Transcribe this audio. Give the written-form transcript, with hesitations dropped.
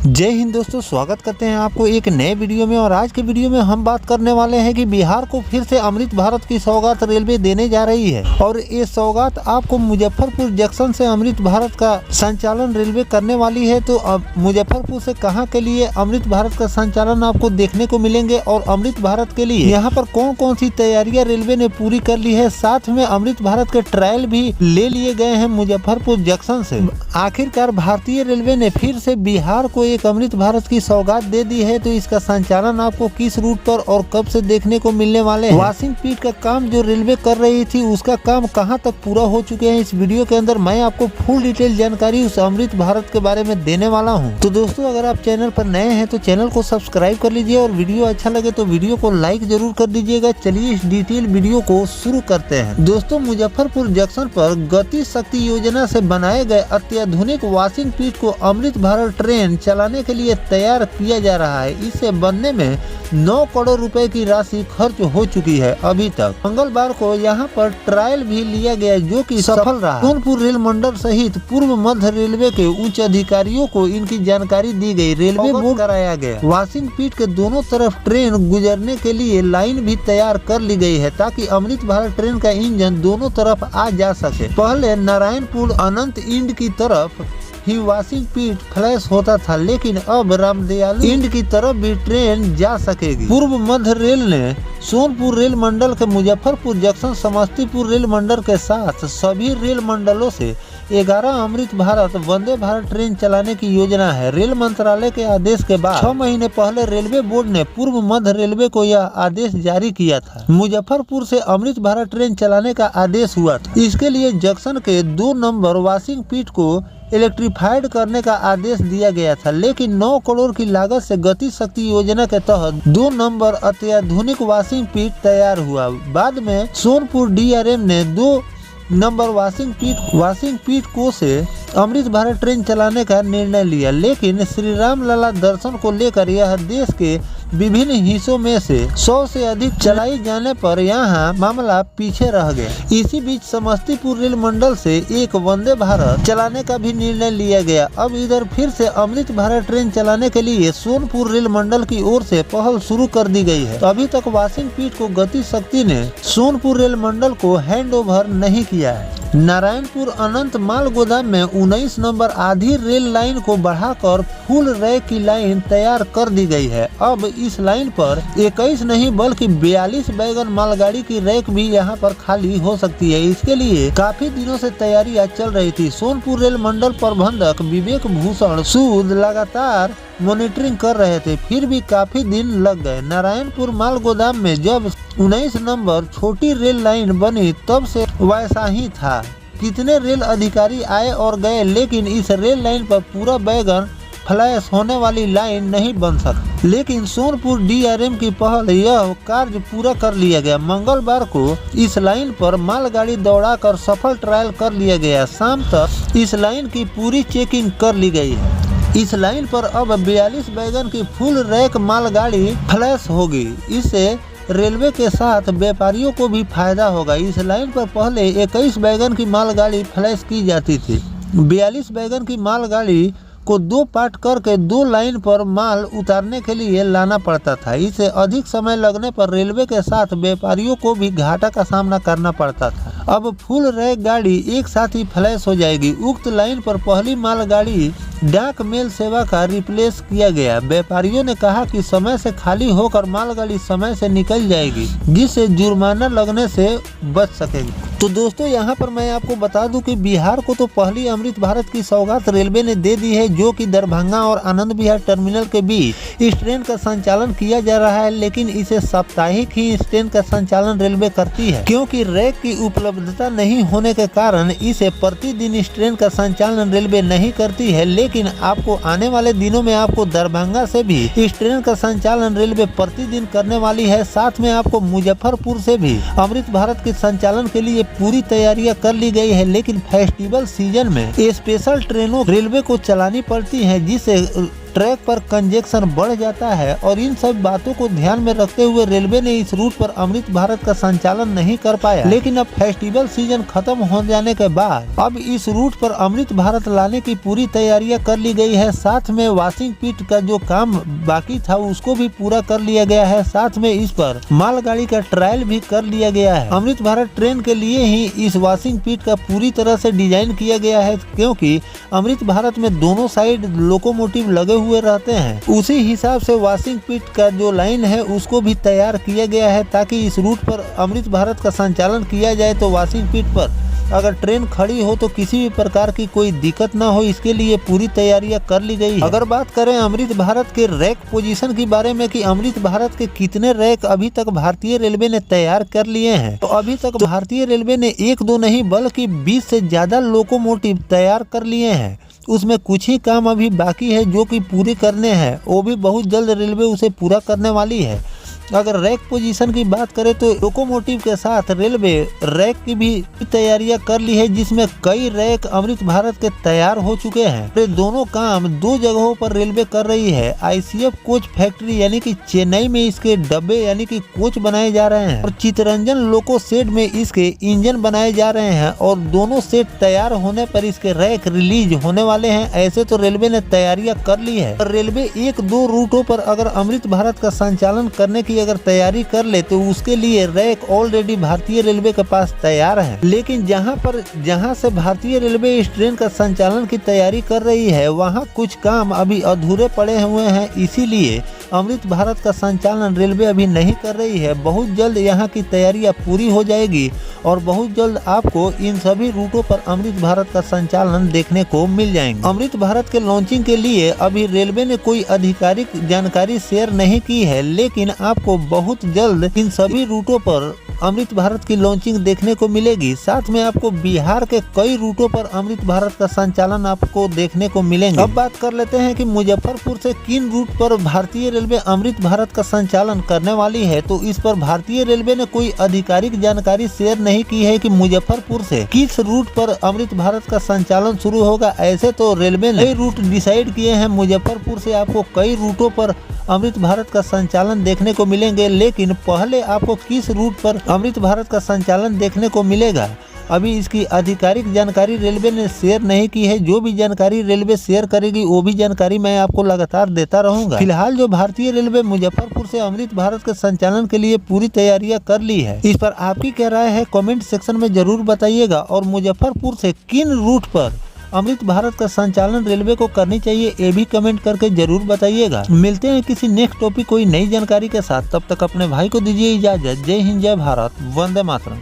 जय हिंद दोस्तों, स्वागत करते हैं आपको एक नए वीडियो में। और आज के वीडियो में हम बात करने वाले हैं कि बिहार को फिर से अमृत भारत की सौगात रेलवे देने जा रही है। और ये सौगात आपको मुजफ्फरपुर जंक्शन से अमृत भारत का संचालन रेलवे करने वाली है। तो अब मुजफ्फरपुर से कहां के लिए अमृत भारत का संचालन आपको देखने को मिलेंगे और अमृत भारत के लिए यहाँ पर कौन कौन सी तैयारियां रेलवे ने पूरी कर ली है। साथ में अमृत भारत के ट्रायल भी ले लिए गए हैं मुजफ्फरपुर जंक्शन से। आखिरकार भारतीय रेलवे ने फिर से बिहार को एक अमृत भारत की सौगात दे दी है। तो इसका संचालन आपको किस रूट पर और कब से देखने को मिलने वाले हैं। वॉशिंग पीट का काम जो रेलवे कर रही थी उसका काम कहां तक पूरा हो चुके हैं, इस वीडियो के अंदर मैं आपको फुल डिटेल जानकारी उस अमृत भारत के बारे में देने वाला हूं। तो दोस्तों, अगर आप चैनल पर नए हैं तो चैनल को सब्सक्राइब कर लीजिए और वीडियो अच्छा लगे तो वीडियो को लाइक जरूर कर दीजिएगा। चलिए इस डिटेल वीडियो को शुरू करते हैं। दोस्तों, मुजफ्फरपुर जंक्शन पर गति शक्ति योजना से बनाए गए अत्याधुनिक वॉशिंग पीट को अमृत भारत ट्रेन चलाने के लिए तैयार किया जा रहा है। इसे बनने में 9 करोड़ रुपए की राशि खर्च हो चुकी है अभी तक। मंगलवार को यहाँ पर ट्रायल भी लिया गया जो कि सफल रहा। सोनपुर रेल मंडल सहित पूर्व मध्य रेलवे के उच्च अधिकारियों को इनकी जानकारी दी गई। रेलवे बोर्ड कराया गया। वॉशिंग पीट के दोनों तरफ ट्रेन गुजरने के लिए लाइन भी तैयार कर ली गई है ताकि अमृत भारत ट्रेन का इंजन दोनों तरफ आ जा सके। पहले नारायणपुर अनंत इंड की तरफ ही वॉशिंग पीट फ्लैश होता था, लेकिन अब रामदयालु इंड की तरफ भी ट्रेन जा सकेगी। पूर्व मध्य रेल ने सोनपुर रेल मंडल के मुजफ्फरपुर जंक्शन समस्तीपुर रेल मंडल के साथ सभी रेल मंडलों से 11 अमृत भारत वंदे भारत ट्रेन चलाने की योजना है। रेल मंत्रालय के आदेश के बाद 6 महीने पहले रेलवे बोर्ड ने पूर्व मध्य रेलवे को यह आदेश जारी किया था। मुजफ्फरपुर से अमृत भारत ट्रेन चलाने का आदेश हुआ था। इसके लिए जंक्शन के 2 नंबर वॉशिंग पीट को इलेक्ट्रीफाइड करने का आदेश दिया गया था, लेकिन 9 करोड़ की लागत से गति शक्ति योजना के तहत 2 नंबर अत्याधुनिक वॉशिंग पीट तैयार हुआ। बाद में सोनपुर डीआरएम ने 2 नंबर वॉशिंग पीट को से अमृत भारत ट्रेन चलाने का निर्णय लिया। लेकिन श्री राम लला दर्शन को लेकर यह देश के विभिन्न हिस्सों में से 100 से अधिक चलाई जाने पर यहाँ मामला पीछे रह गया। इसी बीच समस्तीपुर रेल मंडल से एक वंदे भारत चलाने का भी निर्णय लिया गया। अब इधर फिर से अमृत भारत ट्रेन चलाने के लिए सोनपुर रेल मंडल की ओर से पहल शुरू कर दी गई है। अभी तक वॉशिंग पीट को गति शक्ति ने सोनपुर रेल मंडल को हैंड ओवर नहीं किया है। नारायणपुर अनंत माल गोदाम में 19 नंबर आधी रेल लाइन को बढ़ाकर फुल रैक की लाइन तैयार कर दी गई है। अब इस लाइन पर 21 नहीं बल्कि 42 वैगन मालगाड़ी की रैक भी यहाँ पर खाली हो सकती है। इसके लिए काफी दिनों से तैयारियां चल रही थी। सोनपुर रेल मंडल प्रबंधक विवेक भूषण सूद लगातार मॉनिटरिंग कर रहे थे, फिर भी काफी दिन लग गए। नारायणपुर माल गोदाम में जब 19 नंबर छोटी रेल लाइन बनी तब से वैसा ही था। कितने रेल अधिकारी आए और गए, लेकिन इस रेल लाइन पर पूरा वैगन फ्लैश होने वाली लाइन नहीं बन सका। लेकिन सोनपुर डीआरएम की पहल यह कार्य पूरा कर लिया गया। मंगलवार को इस लाइन पर मालगाड़ी दौड़ाकर सफल ट्रायल कर लिया गया। शाम तक इस लाइन की पूरी चेकिंग कर ली गई है। इस लाइन पर अब 42 वैगन की फुल रैक मालगाड़ी फ्लैश होगी। इससे रेलवे के साथ व्यापारियों को भी फायदा होगा। इस लाइन पर पहले 21 वैगन की मालगाड़ी फ्लैश की जाती थी। 42 वैगन की मालगाड़ी को 2 पार्ट करके 2 लाइन पर माल उतारने के लिए लाना पड़ता था। इससे अधिक समय लगने पर रेलवे के साथ व्यापारियों को भी घाटा का सामना करना पड़ता था। अब फुल रैक गाड़ी एक साथ ही फ्लैश हो जाएगी। उक्त लाइन पर पहली मालगाड़ी डाक मेल सेवा का रिप्लेस किया गया। व्यापारियों ने कहा कि समय से खाली होकर मालगाड़ी समय से निकल जाएगी, जिससे जुर्माना लगने से बच सकेगी। तो दोस्तों, यहाँ पर मैं आपको बता दूं कि बिहार को तो पहली अमृत भारत की सौगात रेलवे ने दे दी है, जो कि दरभंगा और आनंद विहार टर्मिनल के बीच इस ट्रेन का संचालन किया जा रहा है। लेकिन इसे साप्ताहिक ही इस ट्रेन का संचालन रेलवे करती है, क्योंकि रैक की उपलब्धता नहीं होने के कारण इसे प्रतिदिन इस ट्रेन का संचालन रेलवे नहीं करती है। लेकिन आपको आने वाले दिनों में आपको दरभंगा से भी इस ट्रेन का संचालन रेलवे प्रतिदिन करने वाली है। साथ में आपको मुजफ्फरपुर से भी अमृत भारत के संचालन के लिए पूरी तैयारियां कर ली गई है। लेकिन फेस्टिवल सीजन में स्पेशल ट्रेनों रेलवे को चलानी पड़ती है, जिससे ट्रैक पर कंजेक्शन बढ़ जाता है और इन सब बातों को ध्यान में रखते हुए रेलवे ने इस रूट पर अमृत भारत का संचालन नहीं कर पाया। लेकिन अब फेस्टिवल सीजन खत्म हो जाने के बाद अब इस रूट पर अमृत भारत लाने की पूरी तैयारियां कर ली गई है। साथ में वॉशिंग पिट का जो काम बाकी था उसको भी पूरा कर लिया गया है। साथ में इस पर मालगाड़ी का ट्रायल भी कर लिया गया है। अमृत भारत ट्रेन के लिए ही इस वॉशिंग पिट का पूरी तरह से डिजाइन किया गया है, क्योंकि अमृत भारत में दोनों साइड लोकोमोटिव लगे हुए रहते हैं। उसी हिसाब से वॉशिंग पिट का जो लाइन है उसको भी तैयार किया गया है, ताकि इस रूट पर अमृत भारत का संचालन किया जाए तो वॉशिंग पिट पर अगर ट्रेन खड़ी हो तो किसी भी प्रकार की कोई दिक्कत ना हो, इसके लिए पूरी तैयारियां कर ली गई है। अगर बात करें अमृत भारत के रैक पोजीशन के बारे में कि अमृत भारत के कितने रैक अभी तक भारतीय रेलवे ने तैयार कर लिए हैं, तो अभी तक भारतीय रेलवे ने 1-2 नहीं बल्कि 20 से ज्यादा लोकोमोटिव तैयार कर लिए हैं। उसमें कुछ ही काम अभी बाकी है जो कि पूरे करने हैं, वो भी बहुत जल्द रेलवे उसे पूरा करने वाली है। अगर रैक पोजीशन की बात करें तो लोकोमोटिव के साथ रेलवे रैक की भी तैयारियां कर ली है, जिसमें कई रैक अमृत भारत के तैयार हो चुके हैं। ये दोनों काम 2 जगहों पर रेलवे कर रही है। आईसीएफ कोच फैक्ट्री यानी कि चेन्नई में इसके डब्बे यानी कि कोच बनाए जा रहे हैं और चितरंजन लोको शेड में इसके इंजन बनाए जा रहे हैं और दोनों सेट तैयार होने पर इसके रैक रिलीज होने वाले हैं। ऐसे तो रेलवे ने तैयारियां कर ली है। रेलवे 1-2 रूटों पर अगर अमृत भारत का संचालन करने की अगर तैयारी कर ले तो उसके लिए रैक ऑलरेडी भारतीय रेलवे के पास तैयार है। लेकिन जहां से भारतीय रेलवे इस ट्रेन का संचालन की तैयारी कर रही है वहां कुछ काम अभी अधूरे पड़े हुए हैं, इसीलिए अमृत भारत का संचालन रेलवे अभी नहीं कर रही है। बहुत जल्द यहाँ की तैयारियां पूरी हो जाएगी और बहुत जल्द आपको इन सभी रूटों पर अमृत भारत का संचालन देखने को मिल जाएंगे। अमृत भारत के लॉन्चिंग के लिए अभी रेलवे ने कोई आधिकारिक जानकारी शेयर नहीं की है, लेकिन आपको बहुत जल्द इन सभी रूटों पर अमृत भारत की लॉन्चिंग देखने को मिलेगी। साथ में आपको बिहार के कई रूटों पर अमृत भारत का संचालन आपको देखने को मिलेंगे। अब बात कर लेते हैं कि मुजफ्फरपुर से किन रूट पर भारतीय रेलवे अमृत भारत का संचालन करने वाली है। तो इस पर भारतीय रेलवे ने कोई आधिकारिक जानकारी शेयर नहीं की है कि मुजफ्फरपुर से किस रूट पर अमृत भारत का संचालन शुरू होगा। ऐसे तो रेलवे ने कई रूट डिसाइड किए हैं। मुजफ्फरपुर से आपको कई रूटों पर अमृत भारत का संचालन देखने को मिलेंगे, लेकिन पहले आपको किस रूट पर अमृत भारत का संचालन देखने को मिलेगा अभी इसकी आधिकारिक जानकारी रेलवे ने शेयर नहीं की है। जो भी जानकारी रेलवे शेयर करेगी वो भी जानकारी मैं आपको लगातार देता रहूंगा। फिलहाल जो भारतीय रेलवे मुजफ्फरपुर से अमृत भारत के संचालन के लिए पूरी तैयारियां कर ली है, इस पर आपकी क्या राय है कमेंट सेक्शन में जरूर बताइएगा। और मुजफ्फरपुर से किन रूट पर अमृत भारत का संचालन रेलवे को करनी चाहिए ये भी कमेंट करके जरूर बताइएगा। मिलते हैं किसी नेक्स्ट टॉपिक कोई नई जानकारी के साथ, तब तक अपने भाई को दीजिए इजाजत। जय हिंद, जय भारत, वंदे मातरम।